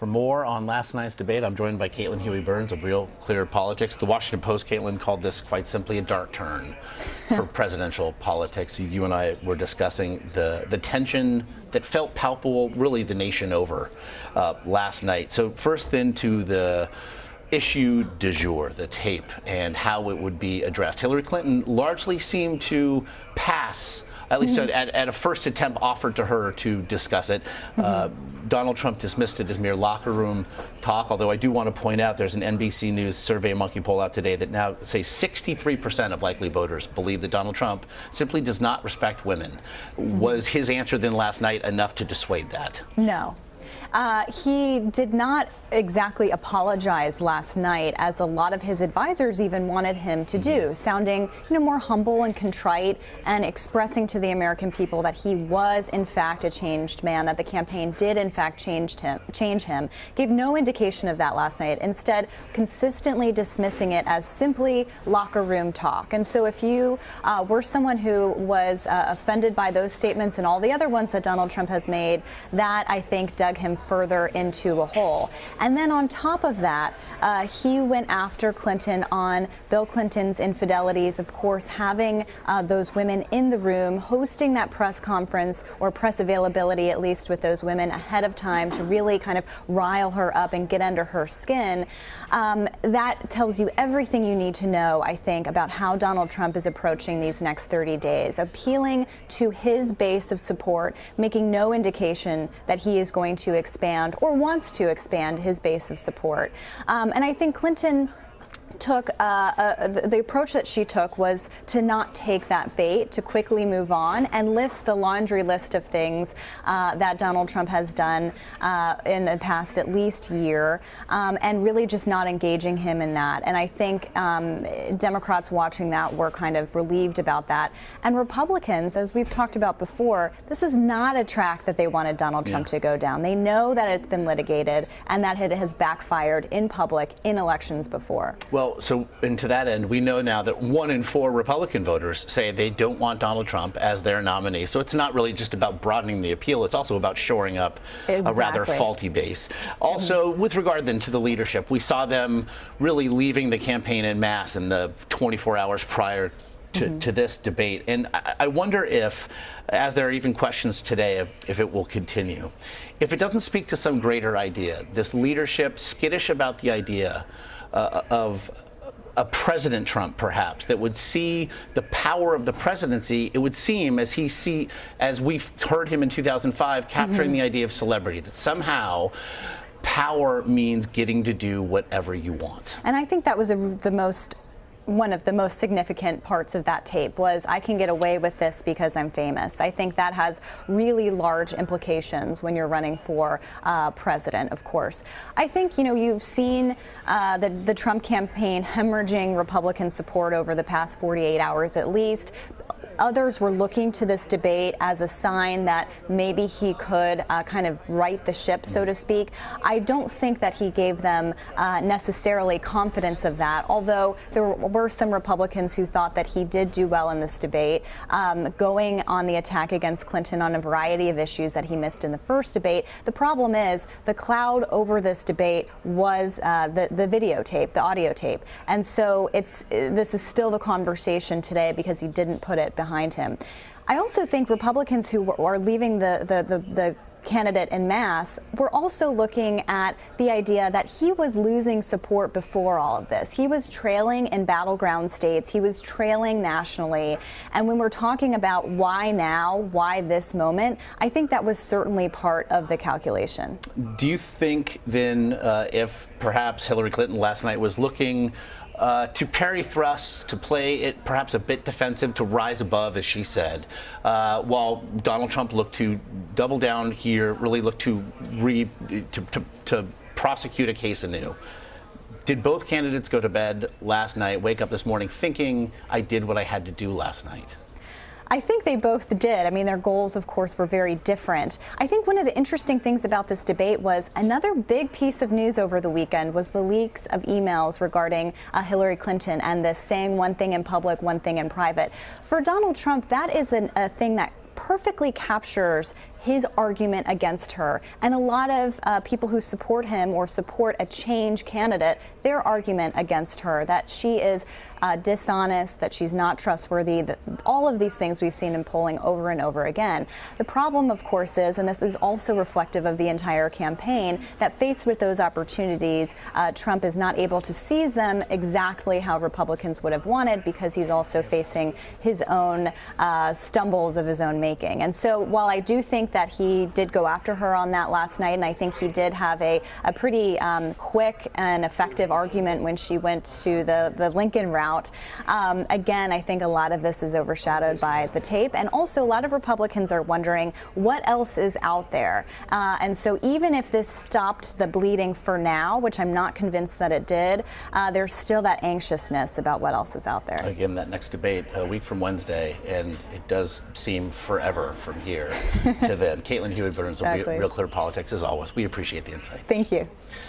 For more on last night's debate, I'm joined by Caitlin Huey-Burns of Real Clear Politics. The Washington Post, Caitlin, called this quite simply a dark turn for presidential politics. You and I were discussing the tension that felt palpable, really the nation over last night. So first then to the issue du jour, the tape, and how it would be addressed. Hillary Clinton largely seemed to pass, at least at a first attempt offered to her to discuss it. Donald Trump dismissed it as mere locker room talk, although I do want to point out there's an NBC News Survey Monkey poll out today that now says 63% of likely voters believe that Donald Trump simply does not respect women. Was his answer then last night enough to dissuade that? No. He did not exactly apologize last night, as a lot of his advisors even wanted him to do, sounding more humble and contrite and expressing to the American people that he was in fact a changed man, that the campaign did in fact change him. Gave no indication of that last night, instead consistently dismissing it as simply locker room talk. And so if you were someone who was offended by those statements and all the other ones that Donald Trump has made, that I think dug him further into a hole. And then on top of that, he went after Clinton on Bill Clinton's infidelities, of course, having those women in the room, hosting that press conference, or press availability at least, with those women ahead of time to really kind of rile her up and get under her skin. That tells you everything you need to know, I think, about how Donald Trump is approaching these next 30 days, appealing to his base of support, making no indication that he is going to expand or wants to expand his base of support. And I think Clinton took the approach that she took was to not take that bait, to quickly move on and list the laundry list of things that Donald Trump has done in the past at least year, and really just not engaging him in that. And I think Democrats watching that were kind of relieved about that. And Republicans, as we've talked about before, this is not a track that they wanted Donald Trump to go down. They know that it's been litigated and that it has backfired in public in elections before. Well, and to that end, we know now that 1 in 4 Republican voters say they don't want Donald Trump as their nominee. So it's not really just about broadening the appeal. It's also about shoring up a rather faulty base. Also, with regard then to the leadership, we saw them really leaving the campaign en masse in the 24 hours prior to this debate. And I wonder if, as there are even questions today if it will continue, if it doesn't speak to some greater idea, this leadership skittish about the idea of a President Trump, perhaps, that would see the power of the presidency, it would seem, as we heard him in 2005, capturing the idea of celebrity, that somehow power means getting to do whatever you want. And I think that was one of the most significant parts of that tape was, I can get away with this because I'm famous. I think that has really large implications when you're running for president, of course. I think, you've seen the Trump campaign hemorrhaging Republican support over the past 48 hours at least. Others were looking to this debate as a sign that maybe he could kind of right the ship, so to speak. I don't think that he gave them necessarily confidence of that, although there were some Republicans who thought that he did do well in this debate, going on the attack against Clinton on a variety of issues that he missed in the first debate. The problem is the cloud over this debate was the videotape, the audio tape. And so this is still the conversation today because he didn't put it behind him. I also think Republicans who are leaving the candidate en masse were also looking at the idea that he was losing support before all of this. He was trailing in battleground states. He was trailing nationally. And when we're talking about why now, why this moment, I think that was certainly part of the calculation. Do you think then if perhaps Hillary Clinton last night was looking to parry thrusts, to play it perhaps a bit defensive, to rise above, as she said, while Donald Trump looked to double down here, really looked to prosecute a case anew? Did both candidates go to bed last night, wake up this morning thinking, I did what I had to do last night? I think they both did. I mean, their goals, of course, were very different. I think one of the interesting things about this debate was another big piece of news over the weekend was the leaks of emails regarding Hillary Clinton and this saying one thing in public, one thing in private. For Donald Trump, that is a thing that perfectly captures his argument against her. And a lot of people who support him or support a change candidate, their argument against her, that she is dishonest, that she's not trustworthy, that all of these things we've seen in polling over and over again. The problem, of course, is, and this is also reflective of the entire campaign, that faced with those opportunities, Trump is not able to seize them exactly how Republicans would have wanted, because he's also facing his own stumbles of his own making. And so while I do think that he did go after her on that last night, and I think he did have a pretty quick and effective argument when she went to the Lincoln route, again, I think a lot of this is overshadowed by the tape. And also a lot of Republicans are wondering what else is out there. And so even if this stopped the bleeding for now, which I'm not convinced that it did, there's still that anxiousness about what else is out there. Again, that next debate a week from Wednesday, and it does seem forever from here to then. Caitlin Huey-Burns will be Real Clear Politics as always. We appreciate the insights. Thank you.